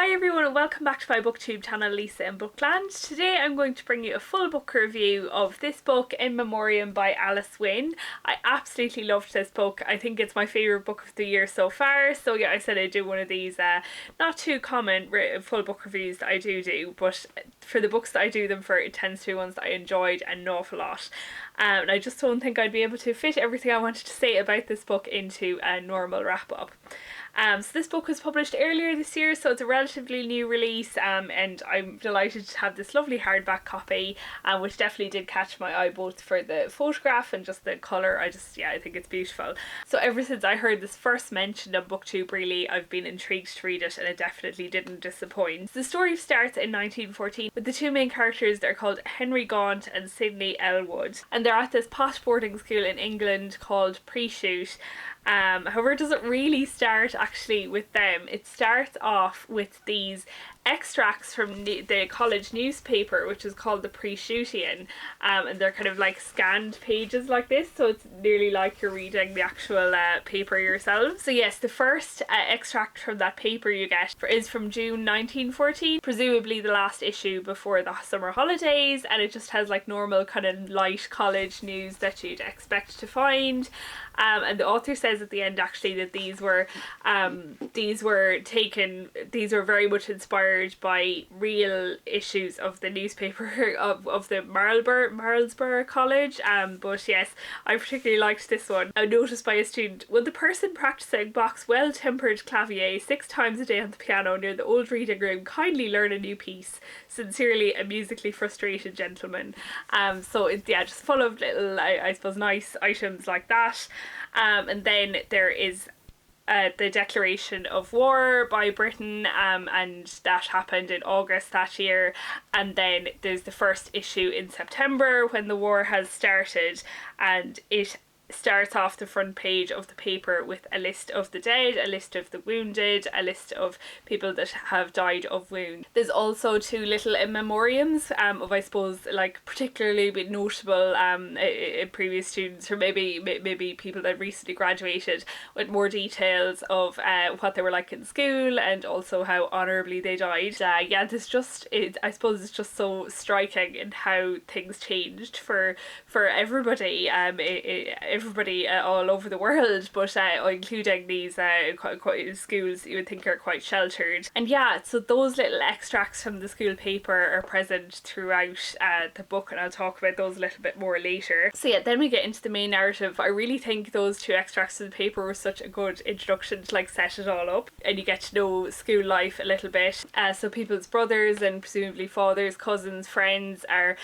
Hi everyone and welcome back to my booktube channel Lisa in Bookland. Today I'm going to bring you a full book review of this book, In Memoriam by Alice Winn. I absolutely loved this book. I think it's my favourite book of the year so far. So yeah, I said I'd do one of these not too common full book reviews that I do, but for the books that I do them for, it tends to be ones that I enjoyed an awful lot. And I just don't think I'd be able to fit everything I wanted to say about this book into a normal wrap up. So this book was published earlier this year, so it's a relatively new release, and I'm delighted to have this lovely hardback copy, which definitely did catch my eye both for the photograph and just the colour. I think it's beautiful. So ever since I heard this first mentioned on BookTube, really, I've been intrigued to read it, and it definitely didn't disappoint. So the story starts in 1914 with the two main characters. They're called Henry Gaunt and Sidney Elwood, and they're at this posh boarding school in England called Pre-Shoot. However, it doesn't really start actually with them. It starts off with these extracts from the college newspaper, which is called the Pre-Shootian, and they're kind of like scanned pages like this, so it's nearly like you're reading the actual paper yourself. So yes, the first extract from that paper you get is from June 1914, presumably the last issue before the summer holidays, and it just has like normal kind of light college news that you'd expect to find. And the author says at the end actually that these were very much inspired by real issues of the newspaper of the Marlborough College. But yes, I particularly liked this one. A notice by a student: would the person practicing Bach's well-tempered clavier 6 times a day on the piano near the old reading room kindly learn a new piece? Sincerely, a musically frustrated gentleman. So it's just full of little, I suppose, nice items like that. And then there is the declaration of war by Britain, and that happened in August that year. And then there's the first issue in September when the war has started, and it starts off the front page of the paper with a list of the dead, a list of the wounded, a list of people that have died of wound. There's also 2 little in memoriams of, I suppose, like particularly notable previous students, or maybe people that recently graduated, with more details of what they were like in school and also how honourably they died. I suppose it's just so striking in how things changed for everybody, everybody all over the world, but including these schools you would think are quite sheltered. And yeah, so those little extracts from the school paper are present throughout the book, and I'll talk about those a little bit more later. So yeah, then we get into the main narrative. I really think those 2 extracts of the paper were such a good introduction to like set it all up, and you get to know school life a little bit. So people's brothers and presumably fathers, cousins, friends are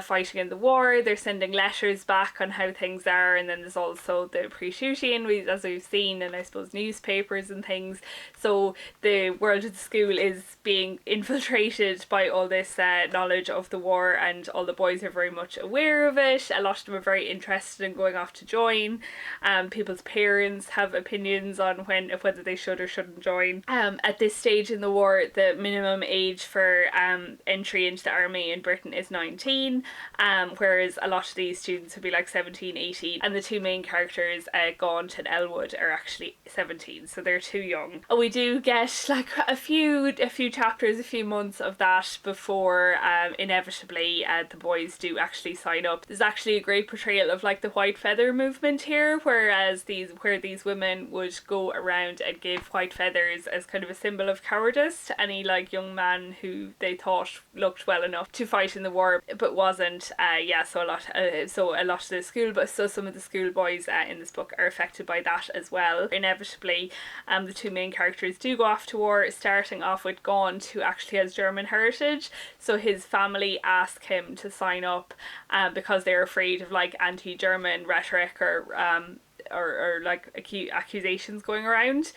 fighting in the war. They're sending letters back on how things are, and then there's also the Pre-Shootian, as we've seen, and I suppose newspapers and things. So the world of the school is being infiltrated by all this knowledge of the war, and all the boys are very much aware of it. A lot of them are very interested in going off to join. People's parents have opinions on whether they should or shouldn't join. At this stage in the war, the minimum age for entry into the army in Britain is 19, whereas a lot of these students would be like 17, 18, and the 2 main characters, Gaunt and Elwood, are actually 17, so they're too young. And we do get like a few chapters, a few months of that before inevitably the boys do actually sign up. There's actually a great portrayal of like the white feather movement here, where these women would go around and give white feathers as kind of a symbol of cowardice to any like young man who they thought looked well enough to fight in the war but wasn't. So a lot of the school, but so some of the schoolboys in this book are affected by that as well. Inevitably, the 2 main characters do go off to war, starting off with Gaunt, who actually has German heritage. So his family ask him to sign up because they're afraid of like anti-German rhetoric or like accusations going around.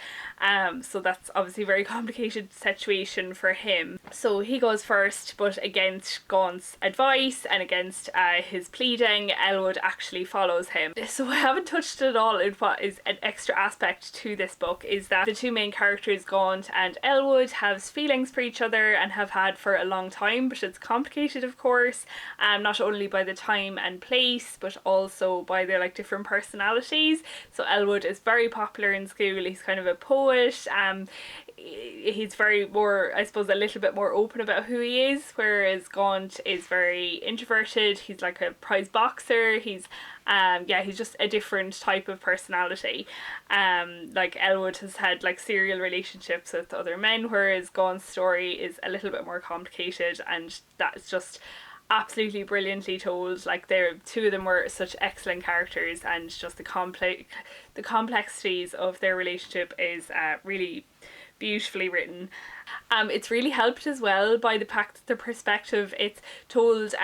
So that's obviously a very complicated situation for him. So he goes first, but against Gaunt's advice and against his pleading, Elwood actually follows him. So I haven't touched at all in what is an extra aspect to this book, is that the 2 main characters, Gaunt and Elwood, have feelings for each other and have had for a long time, but it's complicated, of course, not only by the time and place, but also by their like different personalities. So Elwood is very popular in school. He's kind of a poet. he's very more, I suppose, a little bit more open about who he is, whereas Gaunt is very introverted. He's like a prize boxer. He's he's just a different type of personality. Like Elwood has had like serial relationships with other men, whereas Gaunt's story is a little bit more complicated, and that's just absolutely brilliantly told. Like, they're two of them were such excellent characters, and just the complexities of their relationship is really beautifully written. It's really helped as well by the fact that the perspective it's told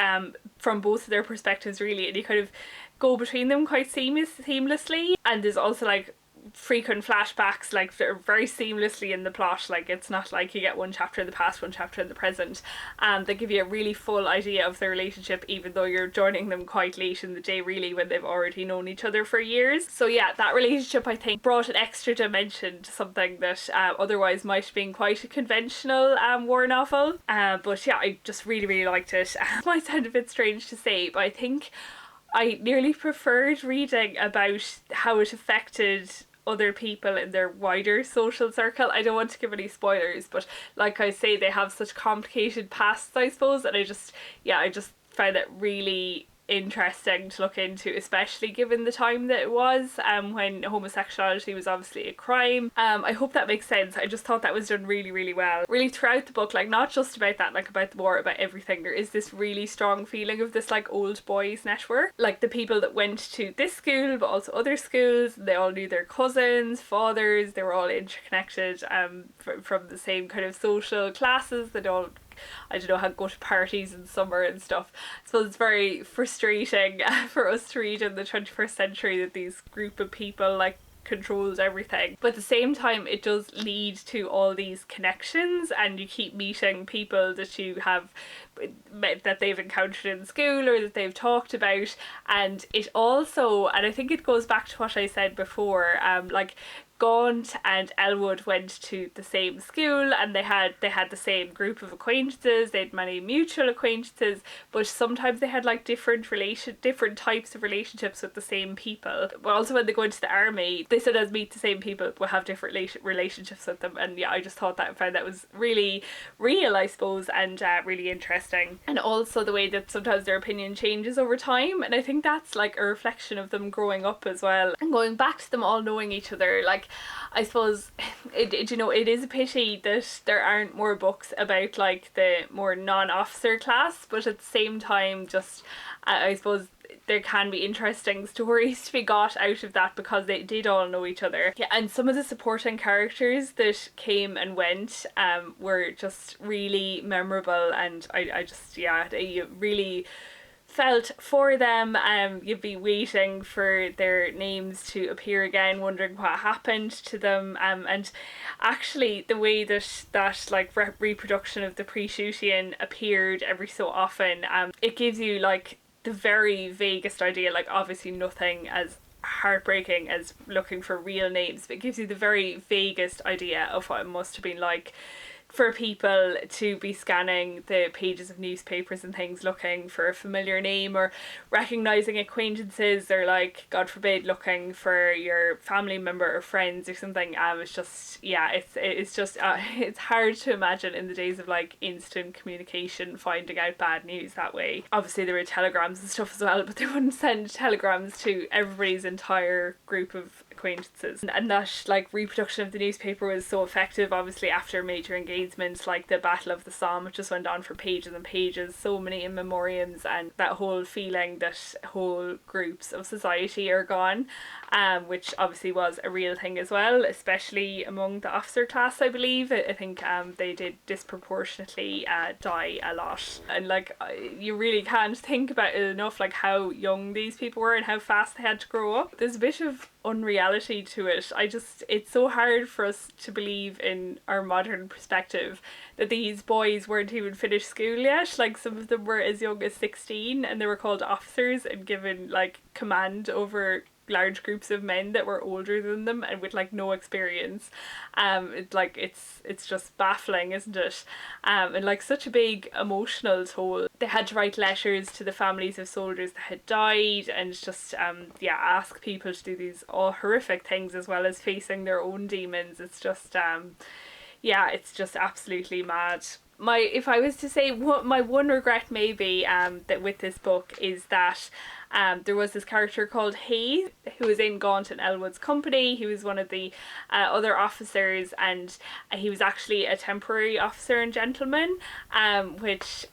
from both of their perspectives, really, and you kind of go between them quite seamlessly. And there's also like frequent flashbacks, like they're very seamlessly in the plot. Like, it's not like you get one chapter in the past, one chapter in the present, and they give you a really full idea of their relationship, even though you're joining them quite late in the day, really, when they've already known each other for years. So yeah, that relationship, I think, brought an extra dimension to something that otherwise might have been quite a conventional war novel. But yeah, I just really liked it. It might sound a bit strange to say, but I think I nearly preferred reading about how it affected other people in their wider social circle. I don't want to give any spoilers, but like I say, they have such complicated pasts, I suppose, and I just found it really interesting to look into, especially given the time that it was, when homosexuality was obviously a crime. I hope that makes sense. I just thought that was done really well. Really throughout the book, like, not just about that, like about the war, about everything, there is this really strong feeling of this like old boys network. Like, the people that went to this school but also other schools, they all knew their cousins, fathers, they were all interconnected from the same kind of social classes. They all, I don't know, how go to parties in summer and stuff. So it's very frustrating for us to read in the 21st century that these group of people like controls everything. But at the same time, it does lead to all these connections, and you keep meeting people that you have met, that they've encountered in school or that they've talked about. And it also, and I think it goes back to what I said before, like Gaunt and Elwood went to the same school, and they had the same group of acquaintances. They had many mutual acquaintances, but sometimes they had like different types of relationships with the same people. But also when they go into the army, they sometimes meet the same people but have different relationships with them. And yeah, I just found that was really real, I suppose, and really interesting. And also the way that sometimes their opinion changes over time, and I think that's like a reflection of them growing up as well, and going back to them all knowing each other. Like, I suppose it is a pity that there aren't more books about like the more non-officer class, but at the same time, just I suppose there can be interesting stories to be got out of that because they did all know each other. Yeah, and some of the supporting characters that came and went were just really memorable, and I just, yeah, you really felt for them. You'd be waiting for their names to appear again, wondering what happened to them, and actually the way that like reproduction of the Pre-Shootian appeared every so often, it gives you like the very vaguest idea. Like, obviously nothing as heartbreaking as looking for real names, but it gives you the very vaguest idea of what it must have been like for people to be scanning the pages of newspapers and things looking for a familiar name, or recognizing acquaintances, or like, God forbid, looking for your family member or friends or something. It's just, yeah, it's just it's hard to imagine in the days of like instant communication finding out bad news that way. Obviously there were telegrams and stuff as well, but they wouldn't send telegrams to everybody's entire group of acquaintances. And that like reproduction of the newspaper was so effective, obviously, after major engagements like the Battle of the Somme, which just went on for pages and pages, so many In Memoriams, and that whole feeling that whole groups of society are gone, which obviously was a real thing as well, especially among the officer class, I believe. I think they did disproportionately die a lot, and like you really can't think about it enough, like how young these people were and how fast they had to grow up. There's a bit of unreality to it. It's so hard for us to believe in our modern perspective that these boys weren't even finished school yet. Like, some of them were as young as 16, and they were called officers and given like command over large groups of men that were older than them and with like no experience. It's just baffling, isn't it? And like such a big emotional toll. They had to write letters to the families of soldiers that had died, and just ask people to do these all horrific things as well as facing their own demons. It's just Yeah, it's just absolutely mad. If I was to say what my one regret maybe that with this book is that there was this character called Hayes who was in Gaunt and Elwood's company. He was one of the other officers, and he was actually a temporary officer and gentleman, which,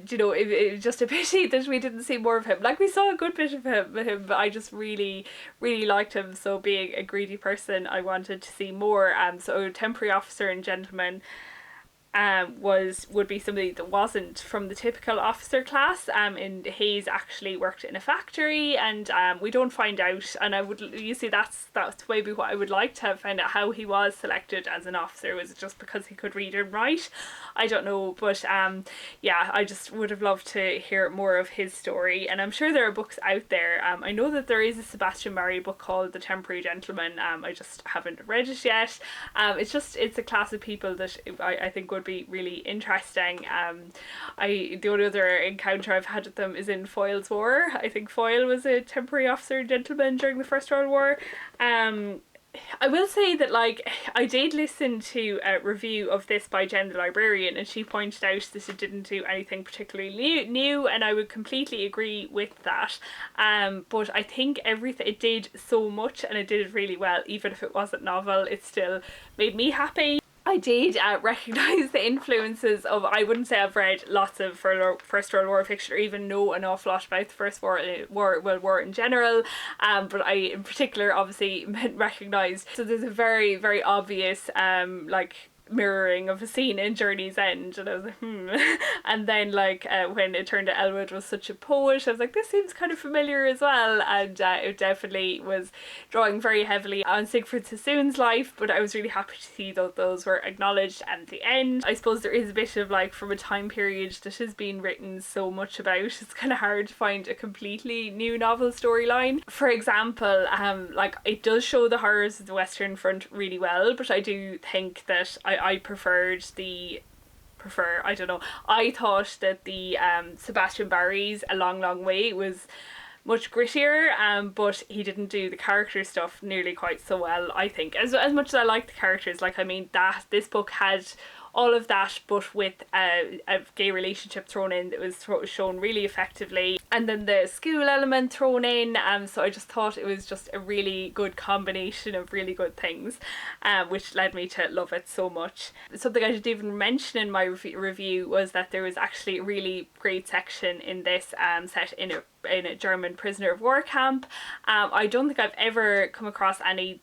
you know, it was just a pity that we didn't see more of him. Like, we saw a good bit of him, but I just really liked him. So being a greedy person, I wanted to see more. So temporary officer and gentleman would be somebody that wasn't from the typical officer class. And Hayes actually worked in a factory, and we don't find out. And you see, that's maybe what I would like to have found out, how he was selected as an officer. Was it just because he could read and write? I don't know, but yeah, I just would have loved to hear more of his story. And I'm sure there are books out there. I know that there is a Sebastian Barry book called The Temporary Gentleman. I just haven't read it yet. It's a class of people that I think would be really interesting. The only other encounter I've had with them is in Foyle's War. I think Foyle was a temporary officer gentleman during the First World War. I will say that, like, I did listen to a review of this by Jen the Librarian, and she pointed out that it didn't do anything particularly new, and I would completely agree with that. But I think it did so much, and it did it really well. Even if it wasn't novel, it still made me happy. I did recognise the influences of, I wouldn't say I've read lots of First World War fiction or even know an awful lot about the First World War in general, but I in particular obviously recognised, so there's a very, very obvious like mirroring of a scene in Journey's End, and I was like, and then like when it turned out Elwood was such a poet, I was like, this seems kind of familiar as well. And it definitely was drawing very heavily on Siegfried Sassoon's life, but I was really happy to see that those were acknowledged at the end. I suppose there is a bit of, like, from a time period that has been written so much about, it's kind of hard to find a completely new novel storyline. For example, like, it does show the horrors of the Western Front really well, but I do think that I thought that the Sebastian Barry's A Long Long Way was much grittier, but he didn't do the character stuff nearly quite so well, I think. As much as I like the characters, like, I mean, this book had all of that, but with a gay relationship thrown in that was shown really effectively, and then the school element thrown in, so I just thought it was just a really good combination of really good things, which led me to love it so much. Something I didn't even mention in my review was that there was actually a really great section in this set in a German prisoner of war camp. I don't think I've ever come across any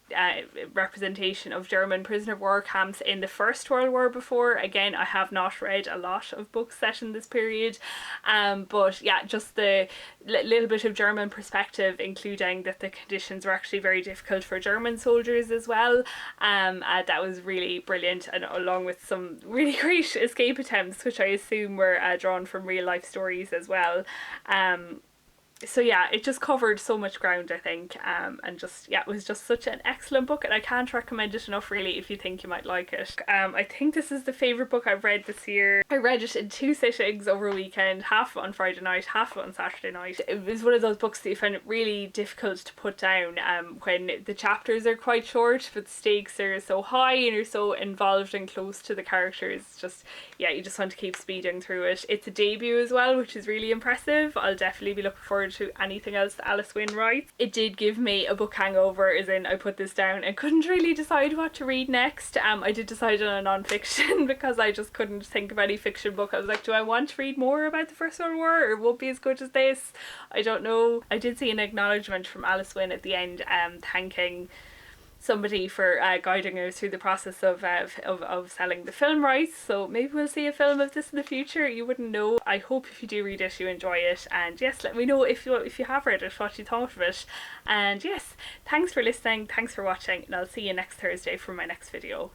representation of German prisoner of war camps in the First World War before. Again, I have not read a lot of books set in this period, but yeah, just the little bit of German perspective, including that the conditions were actually very difficult for German soldiers as well. That was really brilliant, and along with some really great escape attempts, which I assume were drawn from real life stories as well. So yeah, it just covered so much ground, I think, and just, yeah, it was just such an excellent book, and I can't recommend it enough really if you think you might like it. I think this is the favourite book I've read this year. I read it in 2 sittings over a weekend, half on Friday night, half on Saturday night. It was one of those books that you find it really difficult to put down when the chapters are quite short, but the stakes are so high and you're so involved and close to the characters. Just, yeah, you just want to keep speeding through it. It's a debut as well, which is really impressive. I'll definitely be looking forward to anything else that Alice Winn writes. It did give me a book hangover, as in I put this down and couldn't really decide what to read next. I did decide on a non-fiction because I just couldn't think of any fiction book. I was like, do I want to read more about the First World War, or it won't be as good as this? I don't know. I did see an acknowledgement from Alice Winn at the end, thanking somebody for guiding her through the process of selling the film rights, so maybe we'll see a film of this in the future. You wouldn't know. I hope if you do read it you enjoy it, and yes, let me know if you have read it, what you thought of it. And yes, thanks for listening, thanks for watching, and I'll see you next Thursday for my next video.